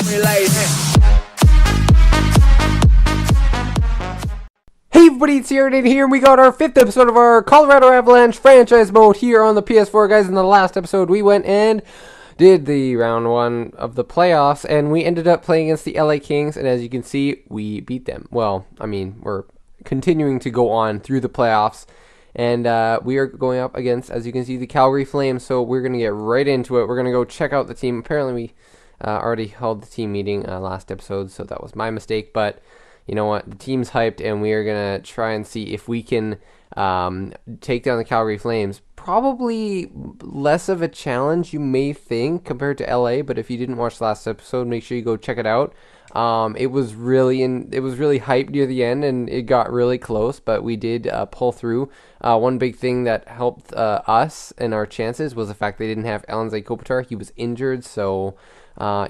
Hey everybody, it's Aaronator here, and we got our 5th episode of our Colorado Avalanche franchise mode here on the PS4, guys. In the last episode, we went and did the round 1 of the playoffs, and we ended up playing against the LA Kings, and as you can see, we beat them. Well, I mean, we're continuing to go on through the playoffs, and we are going up against, as you can see, the Calgary Flames, so we're going to get right into it. We're going to go check out the team. Apparently, we already held the team meeting last episode, so that was my mistake, but you know what? The team's hyped, and we are going to try and see if we can take down the Calgary Flames. Probably less of a challenge, you may think, compared to LA, but if you didn't watch last episode, make sure you go check it out. It was really hyped near the end, and it got really close, but we did pull through. One big thing that helped us and our chances was the fact they didn't have Alexei Kopitar. He was injured, so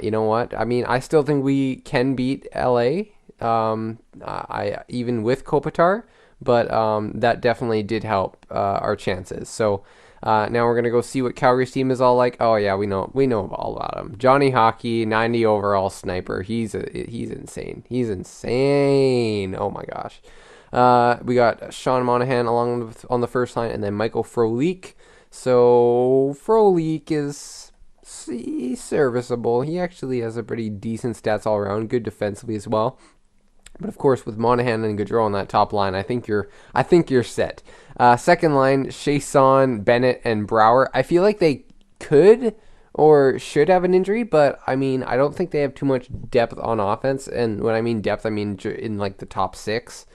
you know what? I mean, I still think we can beat LA. Even with Kopitar, but that definitely did help our chances. So now we're gonna go see what Calgary's team is all like. Oh yeah, we know all about him. Johnny Hockey, 90 overall sniper. He's insane. He's insane. Oh my gosh. We got Sean Monahan on the first line, and then Michael Frolik. So Frolik is serviceable. He actually has a pretty decent stats all around. Good defensively as well. But of course, with Monahan and Gaudreau on that top line, I think you're set. Second line, Chiasson, Bennett, and Brouwer. I feel like they could or should have an injury, but I mean, I don't think they have too much depth on offense. And when I mean depth, I mean in like the top 6.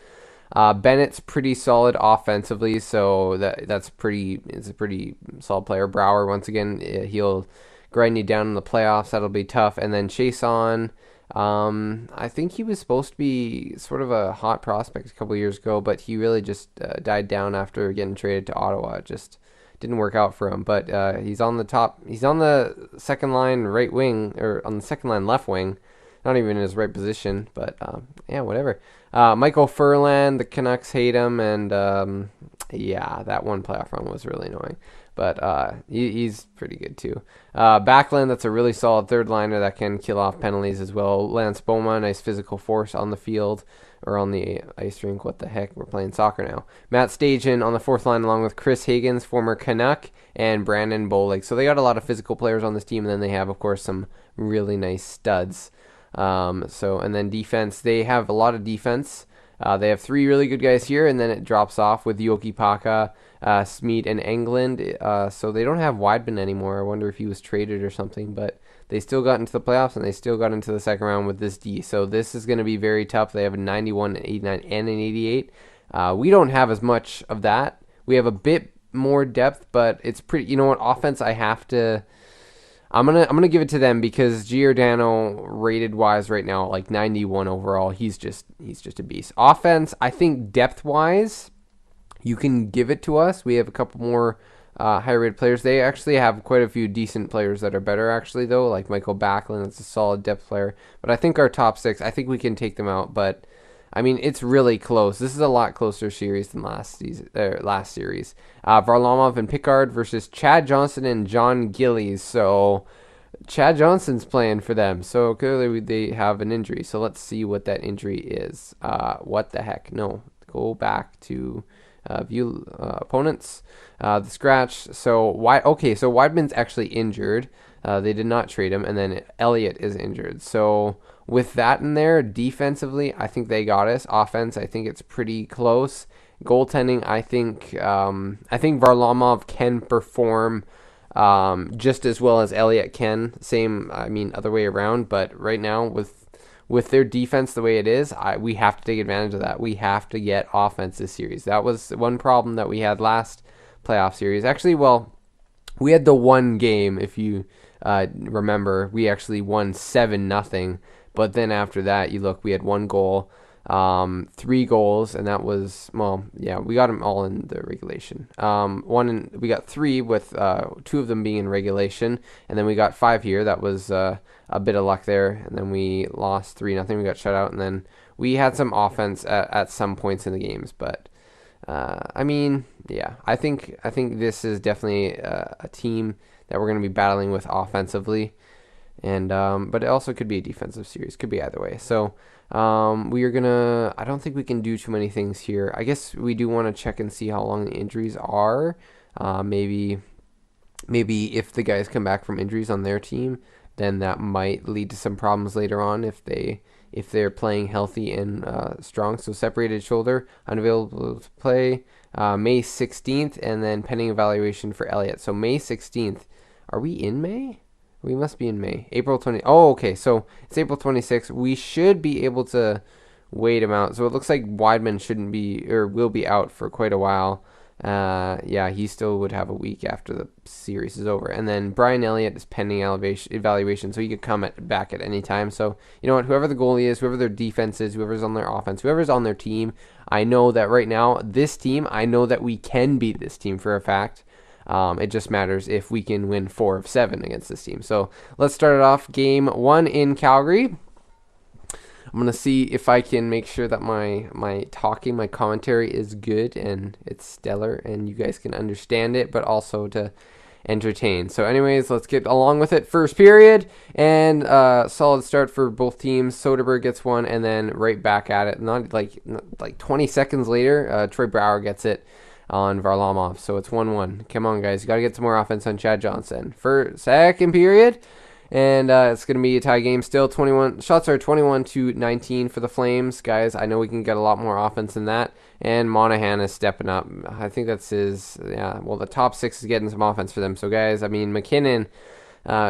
Bennett's pretty solid offensively, so that's a pretty solid player. Brouwer, once again, he'll grind you down in the playoffs. That'll be tough. And then Chiasson. I think he was supposed to be sort of a hot prospect a couple years ago, but he really just died down after getting traded to Ottawa. It just didn't work out for him. But he's on the top. He's on the second line right wing, or on the second line left wing. Not even in his right position, but yeah, whatever. Michael Furlan, the Canucks hate him, and yeah, that one playoff run was really annoying. But he's pretty good too. Backlund, that's a really solid third liner that can kill off penalties as well. Lance Boma, nice physical force on the field or on the ice rink. What the heck? We're playing soccer now. Matt Stajan on the fourth line along with Chris Higgins, former Canuck, and Brandon Bolig. So they got a lot of physical players on this team, and then they have, of course, some really nice studs. And then defense, they have a lot of defense. They have 3 really good guys here, and then it drops off with Yoki Paka, Smeed, and Englund. So they don't have Weidman anymore. I wonder if he was traded or something, but they still got into the playoffs, and they still got into the second round with this D. So this is going to be very tough. They have a 91, an 89, and an 88. We don't have as much of that. We have a bit more depth, but it's pretty. You know what? Offense, I'm gonna give it to them because Giordano rated wise right now like 91 overall. He's just a beast. Offense, I think depth wise, you can give it to us. We have a couple more higher rated players. They actually have quite a few decent players that are better actually though, like Michael Backlund. That's a solid depth player. But I think our top 6, I think we can take them out. But I mean, it's really close. This is a lot closer series than last series. Varlamov and Pickard versus Chad Johnson and John Gillies. So Chad Johnson's playing for them. So clearly they have an injury. So let's see what that injury is. What the heck? No. Go back to view opponents. The scratch. So Weidman's actually injured. They did not trade him. And then Elliott is injured. So with that in there, defensively, I think they got us. Offense, I think it's pretty close. Goaltending, I think Varlamov can perform just as well as Elliott can. Same, I mean, other way around. But right now, with their defense the way it is, we have to take advantage of that. We have to get offense this series. That was one problem that we had last playoff series. Actually, well, we had the one game, if you remember, we actually won 7-0. But then after that, you look, we had 1 goal, 3 goals, and that was, well, yeah, we got them all in the regulation. We got 3 with 2 of them being in regulation, and then we got 5 here. That was a bit of luck there, and then we lost 3-0. We got shut out, and then we had some offense at some points in the games. But I mean, yeah, I think this is definitely a team that we're going to be battling with offensively. And but it also could be a defensive series. Could be either way. So we are gonna. I don't think we can do too many things here. I guess we do want to check and see how long the injuries are. Maybe if the guys come back from injuries on their team, then that might lead to some problems later on if they're playing healthy and strong. So separated shoulder, unavailable to play May 16th, and then pending evaluation for Elliott. So May 16th. Are we in May? We must be in May. April 20. Oh, okay. So it's April 26th. We should be able to wait him out. So it looks like Weidman shouldn't be or will be out for quite a while. Yeah, he still would have a week after the series is over. And then Brian Elliott is pending evaluation, so he could come back at any time. So, you know what? Whoever the goalie is, whoever their defense is, whoever's on their offense, whoever's on their team, I know that right now, this team, I know that we can beat this team for a fact. It just matters if we can win 4 of 7 against this team. So let's start it off. Game 1 in Calgary. I'm going to see if I can make sure that my commentary is good and it's stellar and you guys can understand it, but also to entertain. So anyways, let's get along with it. First period, and solid start for both teams. Soderberg gets one, and then right back at it. Not like 20 seconds later, Troy Brouwer gets it on Varlamov. So it's 1-1. Come on, guys. You got to get some more offense on Chad Johnson. For second period, and it's going to be a tie game still. 21 shots are 21-19 for the Flames. Guys, I know we can get a lot more offense than that. And Monahan is stepping up. I think that's his, the top 6 is getting some offense for them. So, guys, I mean, McKinnon,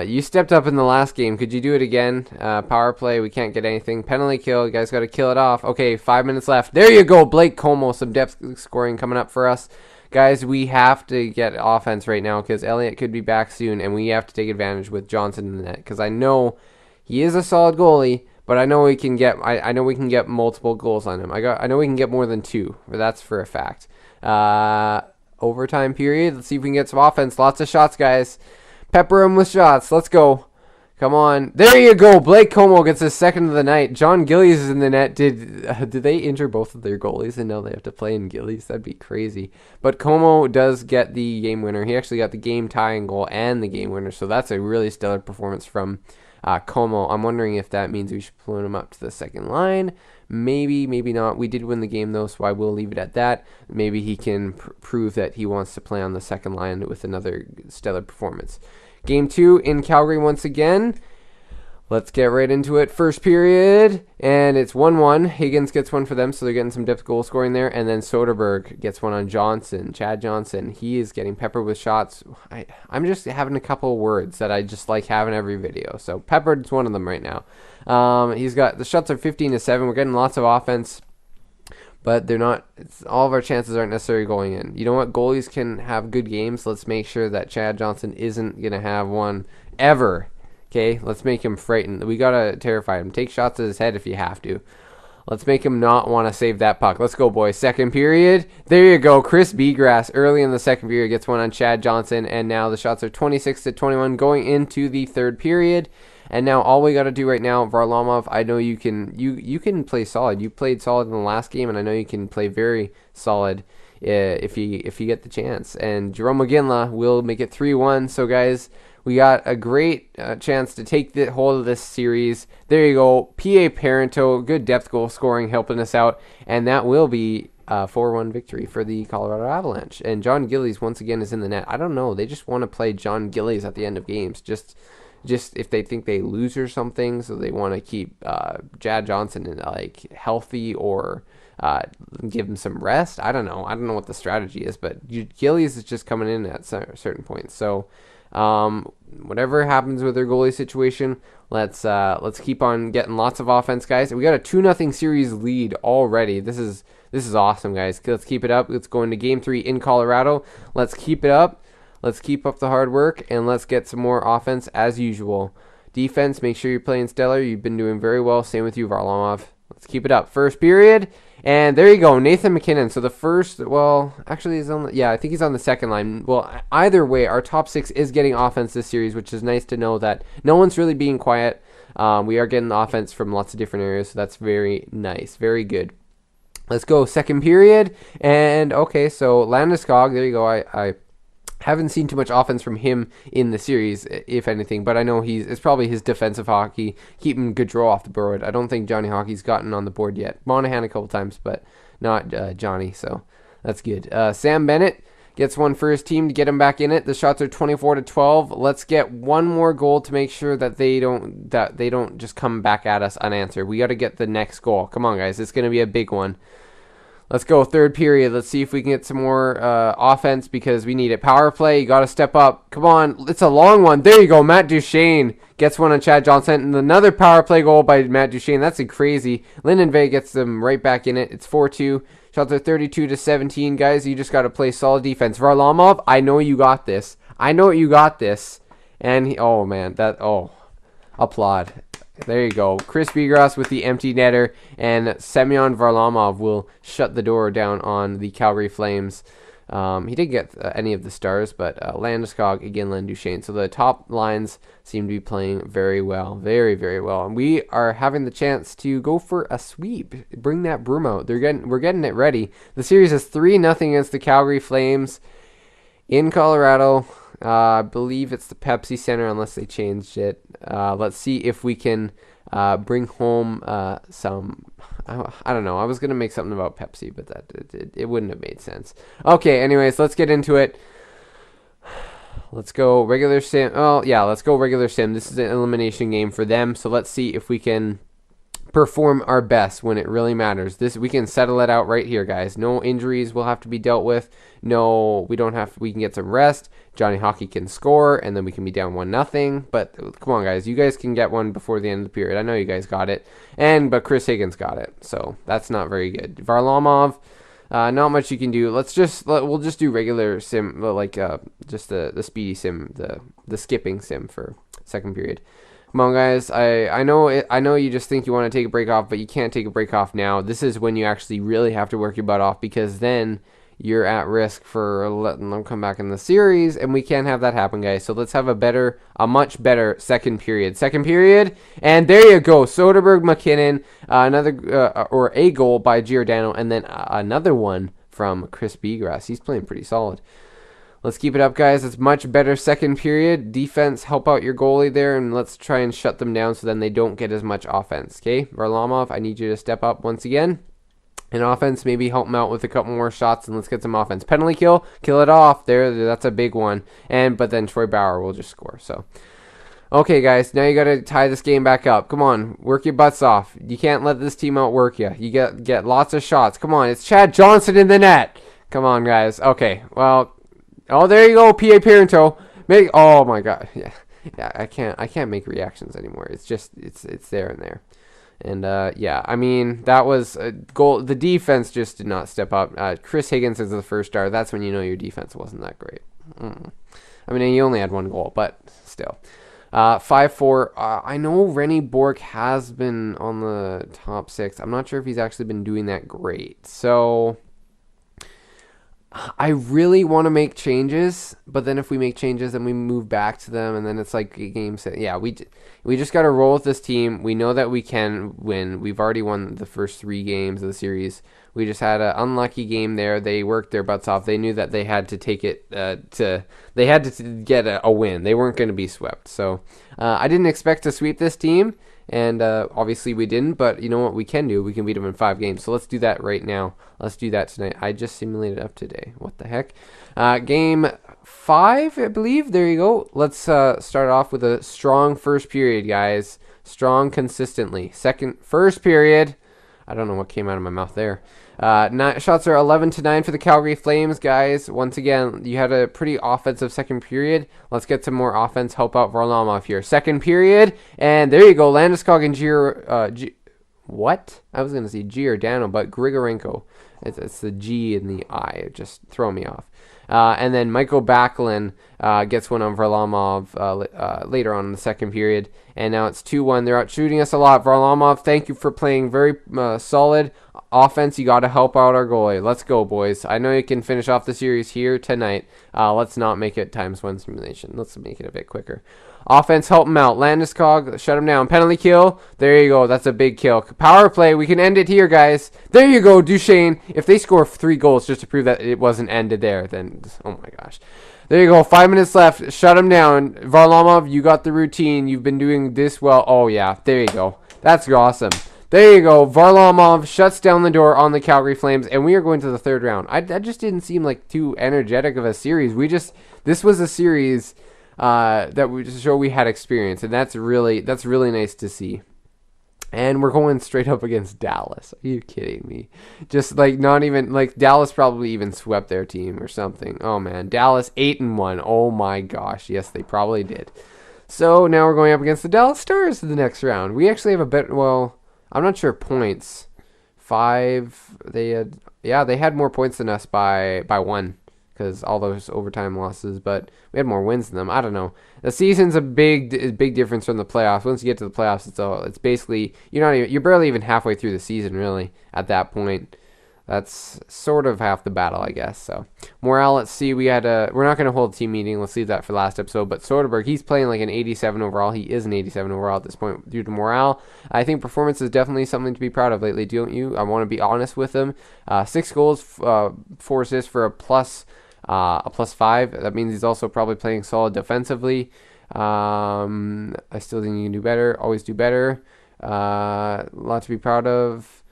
you stepped up in the last game. Could you do it again? Power play, we can't get anything. Penalty kill, you guys got to kill it off. Okay, 5 minutes left. There you go, Blake Como. Some depth scoring coming up for us. Guys, we have to get offense right now because Elliott could be back soon, and we have to take advantage with Johnson in the net because I know he is a solid goalie, but I know we can get I know we can get multiple goals on him. I know we can get more than 2, but that's for a fact. Overtime period. Let's see if we can get some offense. Lots of shots, guys. Pepper him with shots. Let's go. Come on. There you go. Blake Como gets his second of the night. John Gillies is in the net. Did they injure both of their goalies and now they have to play in Gillies? That'd be crazy. But Como does get the game winner. He actually got the game tying goal and the game winner. So that's a really stellar performance from Como. I'm wondering if that means we should pull him up to the second line. Maybe, maybe not. We did win the game, though, so I will leave it at that. Maybe he can prove that he wants to play on the second line with another stellar performance. Game 2 in Calgary once again. Let's get right into it. First period, and it's 1-1. Higgins gets one for them, so they're getting some depth goal scoring there. And then Soderberg gets one on Johnson. Chad Johnson, he is getting peppered with shots. I'm just having a couple of words that I just like having every video. So peppered's one of them right now. He's got the shots are 15-7. We're getting lots of offense, but they're not. All of our chances aren't necessarily going in. You know what? Goalies can have good games. Let's make sure that Chad Johnson isn't gonna have one ever. Okay, let's make him frightened. We gotta terrify him. Take shots at his head if you have to. Let's make him not want to save that puck. Let's go, boys. Second period. There you go. Chris Begrass early in the second period gets one on Chad Johnson, and now the shots are 26-21 going into the third period. And now all we got to do right now, Varlamov, I know you can play solid. You played solid in the last game, and I know you can play very solid if you get the chance. And Jerome McGinley will make it 3-1. So, guys, we got a great chance to take the hold of this series. There you go. P.A. Parento, good depth goal scoring, helping us out. And that will be a 4-1 victory for the Colorado Avalanche. And John Gillies, once again, is in the net. I don't know. They just want to play John Gillies at the end of games. Just if they think they lose or something, so they want to keep Chad Johnson in, healthy or give him some rest. I don't know what the strategy is, but Gillies is just coming in at certain points. So whatever happens with their goalie situation, let's keep on getting lots of offense, guys. We got a 2-0 series lead already. This is awesome, guys. Let's keep it up. Let's go into game 3 in Colorado. Let's keep it up. Let's keep up the hard work, and let's get some more offense as usual. Defense, make sure you're playing stellar. You've been doing very well. Same with you, Varlamov. Let's keep it up. First period, and there you go, Nathan McKinnon. So the first, actually he's on I think he's on the second line. Well, either way, our top 6 is getting offense this series, which is nice to know that no one's really being quiet. We are getting offense from lots of different areas, so that's very nice, very good. Let's go, second period, and okay, so Landeskog, there you go, Haven't seen too much offense from him in the series, if anything, but I know it's probably his defensive hockey, keeping Gaudreau off the board. I don't think Johnny Hockey's gotten on the board yet. Monahan a couple times, but not Johnny, so that's good. Sam Bennett gets one for his team to get him back in it. The shots are 24-12. Let's get one more goal to make sure that they don't just come back at us unanswered. We got to get the next goal. Come on, guys. It's going to be a big one. Let's go third period. Let's see if we can get some more offense because we need it. Power play, you got to step up. Come on, it's a long one. There you go. Matt Duchene gets one on Chad Johnson. And another power play goal by Matt Duchene. That's crazy. Linden Vey gets them right back in it. It's 4-2. Shots are 32-17. Guys, you just got to play solid defense. Varlamov, I know you got this. And applaud. There you go. Chris Bigras with the empty netter, and Semyon Varlamov will shut the door down on the Calgary Flames. He didn't get any of the stars, but Landeskog, Iginla, Duchene. So the top lines seem to be playing very well. Very, very well. And we are having the chance to go for a sweep. Bring that broom out. We're getting it ready. The series is 3-0 against the Calgary Flames in Colorado. I believe it's the Pepsi Center unless they changed it. Let's see if we can bring home some. I don't know. I was going to make something about Pepsi, but it wouldn't have made sense. Okay, anyways, let's get into it. Let's go regular sim. Oh, yeah, let's go regular sim. This is an elimination game for them, so let's see if we can perform our best when it really matters. We can settle it out right here, guys. No injuries will have to be dealt with. No, we can get some rest. Johnny Hockey can score, and then we can be down 1-0. But come on, guys. You guys can get one before the end of the period. I know you guys got it. But Chris Higgins got it. So that's not very good. Varlamov, not much you can do. We'll just do regular sim, just the speedy sim, the skipping sim for second period. Come on, guys. I know you just think you want to take a break off, but you can't take a break off now. This is when you actually really have to work your butt off, because then you're at risk for letting them come back in the series, and we can't have that happen, guys. So let's have a much better second period. And there you go. Soderberg, McKinnon, a goal by Giordano, and then another one from Chris Bigras. He's playing pretty solid. Let's keep it up, guys. It's much better second period. Defense, help out your goalie there, and let's try and shut them down so then they don't get as much offense. Okay, Varlamov, I need you to step up once again. In offense, maybe help them out with a couple more shots, and let's get some offense. Penalty kill it off. That's a big one. But then Troy Bauer will just score. So, okay, guys, now you got to tie this game back up. Come on, work your butts off. You can't let this team outwork you. You get lots of shots. Come on, it's Chad Johnson in the net. Come on, guys. Okay, well. Oh, there you go, P.A. Parenteau. Oh my God, yeah. I can't make reactions anymore. It's just it's there and there, and yeah. I mean, that was a goal. The defense just did not step up. Chris Higgins is the first star. That's when you know your defense wasn't that great. I mean, he only had one goal, but still. 5-4. I know Rennie Bork has been on the top 6. I'm not sure if he's actually been doing that great. So I really want to make changes, but then if we make changes, then we move back to them, and then it's like a game set. Yeah, we just got to roll with this team. We know that we can win. We've already won the first 3 games of the series. We just had an unlucky game there. They worked their butts off. They knew that they had to take it they had to get a win. They weren't going to be swept. So I didn't expect to sweep this team. And obviously we didn't, but you know what we can do? We can beat them in 5 games. So let's do that right now. Let's do that tonight. I just simulated up today. What the heck? Game 5, I believe. There you go. Let's start off with a strong first period, guys. Strong consistently. First period. I don't know what came out of my mouth there. Shots are 11-9 for the Calgary Flames, guys. Once again, you had a pretty offensive second period. Let's get some more offense. Help out Varlamov here. Second period, and there you go. Landeskog and what? I was going to say Giordano, but Grigorenko. It's the G in the I. It just throw me off. And then Michael Backlund gets one on Varlamov later on in the second period. And now it's 2-1. They're out shooting us a lot. Varlamov, thank you for playing very solid offense. You got to help out our goalie. Let's go, boys. I know you can finish off the series here tonight. Let's not make it ×1 simulation. Let's make it a bit quicker. Offense, help him out. Landeskog, shut him down. Penalty kill. There you go. That's a big kill. Power play. We can end it here, guys. There you go, Duchene. If they score 3 goals just to prove that it wasn't ended there, then, oh my gosh. There you go. 5 minutes left. Shut him down. Varlamov, you got the routine. You've been doing this well. Oh, yeah. There you go. That's awesome. There you go. Varlamov shuts down the door on the Calgary Flames, and we are going to the third round. That just didn't seem like too energetic of a series. This was a series that we just show we had experience, and that's really nice to see. And we're going straight up against Dallas. Are you kidding me? Just like not even like Dallas probably even swept their team or something. Oh man, Dallas 8-1. Oh my gosh, yes they probably did. So now we're going up against the Dallas Stars in the next round. We actually have a better. Well, I'm not sure points. 5. They had more points than us by 1. Because all those overtime losses, but we had more wins than them. I don't know. The season's a big difference from the playoffs. Once you get to the playoffs, it's basically you're barely even halfway through the season really at that point. That's sort of half the battle, I guess. So morale, let's see. We're not going to hold a team meeting. Let's leave that for last episode. But Soderberg, he's playing like an 87 overall. He is an 87 overall at this point due to morale. I think performance is definitely something to be proud of lately, don't you? I want to be honest with him. 6 goals, 4 assists for a +5. That means he's also probably playing solid defensively. I still think he can do better. Always do better. A lot to be proud of.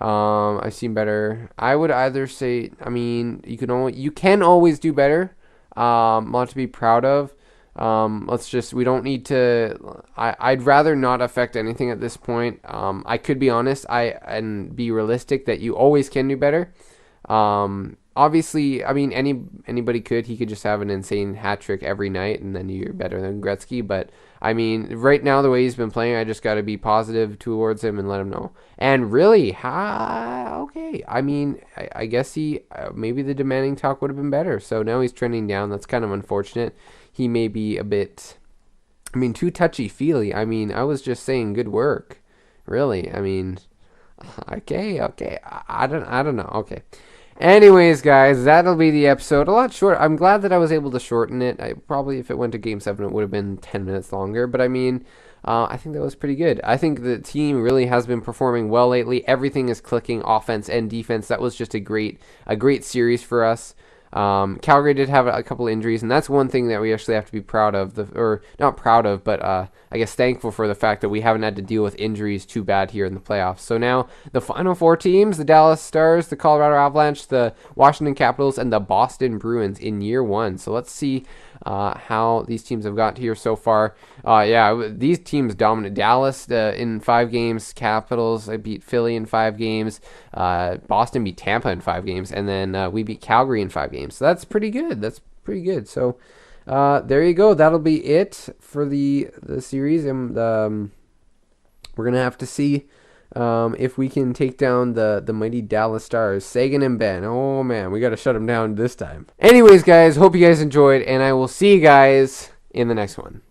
I've seen better. I would either say, I mean, you can always do better. A lot to be proud of. We don't need to. I'd rather not affect anything at this point. I could be honest. And be realistic that you always can do better. Obviously, I mean, anybody could. He could just have an insane hat trick every night, and then you're better than Gretzky. But I mean, right now the way he's been playing, I just got to be positive towards him and let him know. And really, okay. I mean, I guess maybe the demanding talk would have been better. So now he's trending down. That's kind of unfortunate. He may be a bit, too touchy-feely. I mean, I was just saying good work. Really, I mean, okay. I don't know. Okay. Anyways, guys, that'll be the episode. A lot short. I'm glad that I was able to shorten it. Probably if it went to Game 7, it would have been 10 minutes longer. But I think that was pretty good. I think the team really has been performing well lately. Everything is clicking, offense and defense. That was just a great series for us. Calgary did have a couple injuries, and that's one thing that we actually have to be proud of. Not proud of, but I guess thankful for the fact that we haven't had to deal with injuries too bad here in the playoffs. So now the final 4 teams, the Dallas Stars, the Colorado Avalanche, the Washington Capitals, and the Boston Bruins in year 1. So let's see how these teams have got here so far. These teams dominate. Dallas in 5 games, Capitals beat Philly in 5 games, Boston beat Tampa in 5 games, and then we beat Calgary in 5 games. So that's pretty good. So there you go. That'll be it for the series, and we're gonna have to see if we can take down the mighty Dallas Stars. Sagan and Ben. Oh man, we got to shut them down this time. Anyways, guys, hope you guys enjoyed, and I will see you guys in the next one.